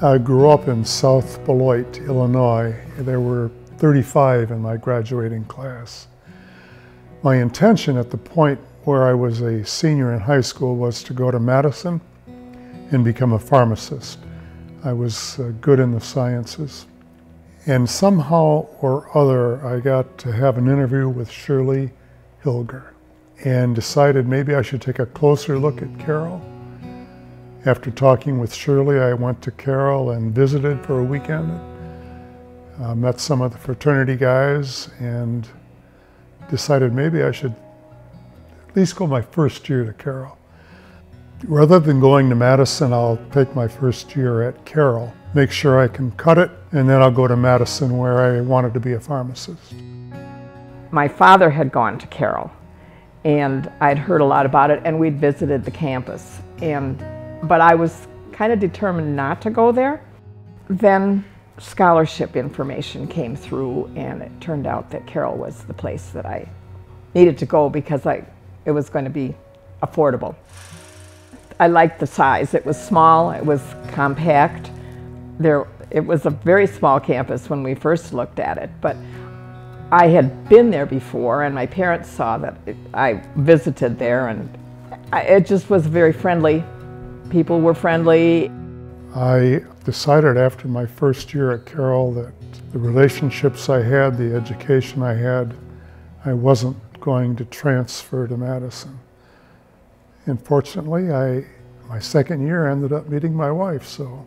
I grew up in South Beloit, Illinois. There were 35 in my graduating class. My intention at the point where I was a senior in high school was to go to Madison and become a pharmacist. I was good in the sciences. And somehow or other, I got to have an interview with Shirley Hilger and decided maybe I should take a closer look at Carroll. After talking with Shirley, I went to Carroll and visited for a weekend. Met some of the fraternity guys and decided maybe I should at least go my first year to Carroll. Rather than going to Madison, I'll take my first year at Carroll, make sure I can cut it, and then I'll go to Madison where I wanted to be a pharmacist. My father had gone to Carroll, and I'd heard a lot about it, and we'd visited the campus. But I was kind of determined not to go there. Then scholarship information came through, and it turned out that Carroll was the place that I needed to go because it was going to be affordable. I liked the size. It was small, it was compact. It was a very small campus when we first looked at it, but I had been there before, and my parents saw that I visited there, and it just was very friendly. People were friendly. I decided after my first year at Carroll that the relationships I had, the education I had, I wasn't going to transfer to Madison. And fortunately, my second year ended up meeting my wife, so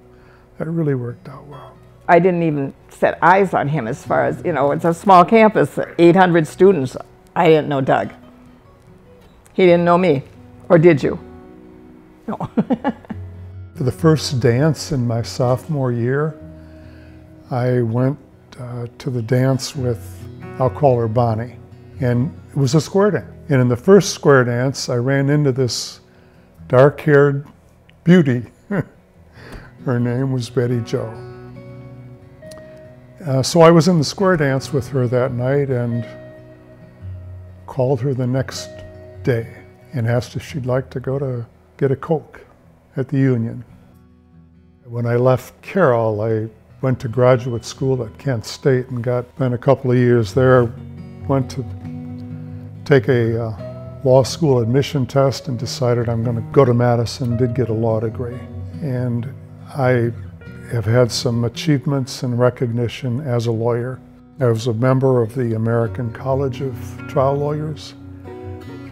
that really worked out well. I didn't even set eyes on him as far as, it's a small campus, 800 students. I didn't know Doug. He didn't know me, or did you? No. For the first dance in my sophomore year, I went to the dance with, I'll call her Bonnie, and it was a square dance. And in the first square dance, I ran into this dark-haired beauty. Her name was Betty Jo. So I was in the square dance with her that night and called her the next day and asked if she'd like to go to get a Coke at the Union. When I left Carroll, I went to graduate school at Kent State and spent a couple of years there. Went to take a law school admission test and decided I'm going to go to Madison, did get a law degree. And I have had some achievements and recognition as a lawyer. I was a member of the American College of Trial Lawyers.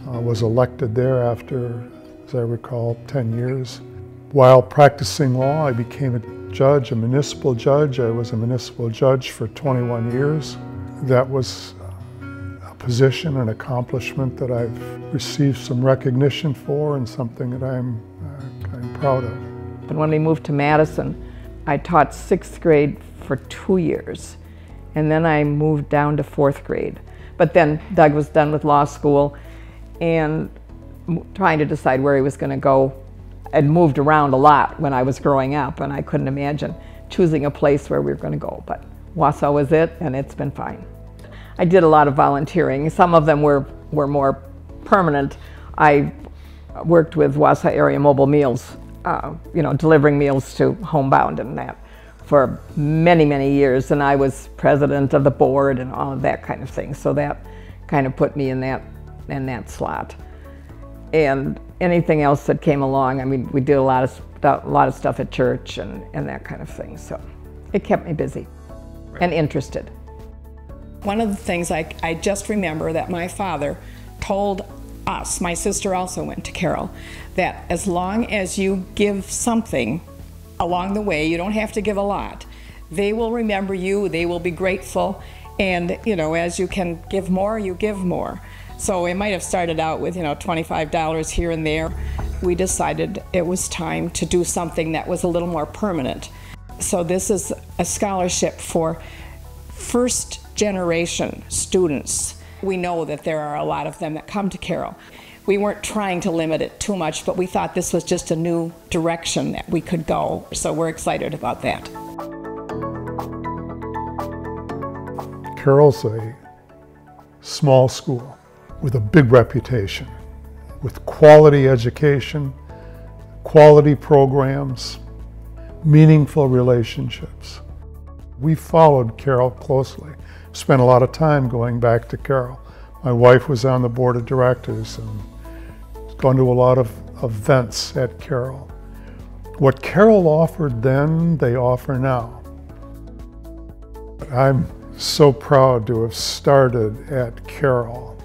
I was elected there after, as I recall, 10 years. While practicing law, I became a judge, a municipal judge. I was a municipal judge for 21 years. That was a position, an accomplishment that I've received some recognition for and something that I'm proud of. But when we moved to Madison, I taught 6th grade for 2 years, and then I moved down to 4th grade. But then Doug was done with law school and trying to decide where he was going to go. I'd moved around a lot when I was growing up, and I couldn't imagine choosing a place where we were going to go. But Wausau was it, and it's been fine. I did a lot of volunteering. Some of them were more permanent. I worked with Wausau Area Mobile Meals, delivering meals to homebound and that for many, many years. And I was president of the board and all of that kind of thing. So that kind of put me in that slot. And anything else that came along, I mean, we did a lot of stuff at church and that kind of thing. So it kept me busy and interested. One of the things I just remember that my father told us, my sister also went to Carroll, that as long as you give something along the way, you don't have to give a lot, they will remember you, they will be grateful, and as you can give more, you give more. So it might have started out with $25 here and there. We decided it was time to do something that was a little more permanent. So this is a scholarship for first generation students. We know that there are a lot of them that come to Carroll. We weren't trying to limit it too much, but we thought this was just a new direction that we could go. So we're excited about that. Carroll's a small school with a big reputation, with quality education, quality programs. meaningful relationships. We followed Carroll closely, spent a lot of time going back to Carroll. My wife was on the board of directors and gone to a lot of events at Carroll. What Carroll offered then, they offer now. I'm so proud to have started at Carroll.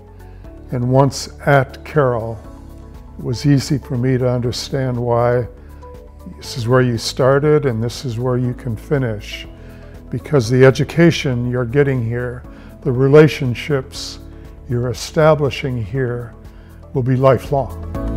And once at Carroll, it was easy for me to understand why this is where you started and this is where you can finish. Because the education you're getting here, the relationships you're establishing here will be lifelong.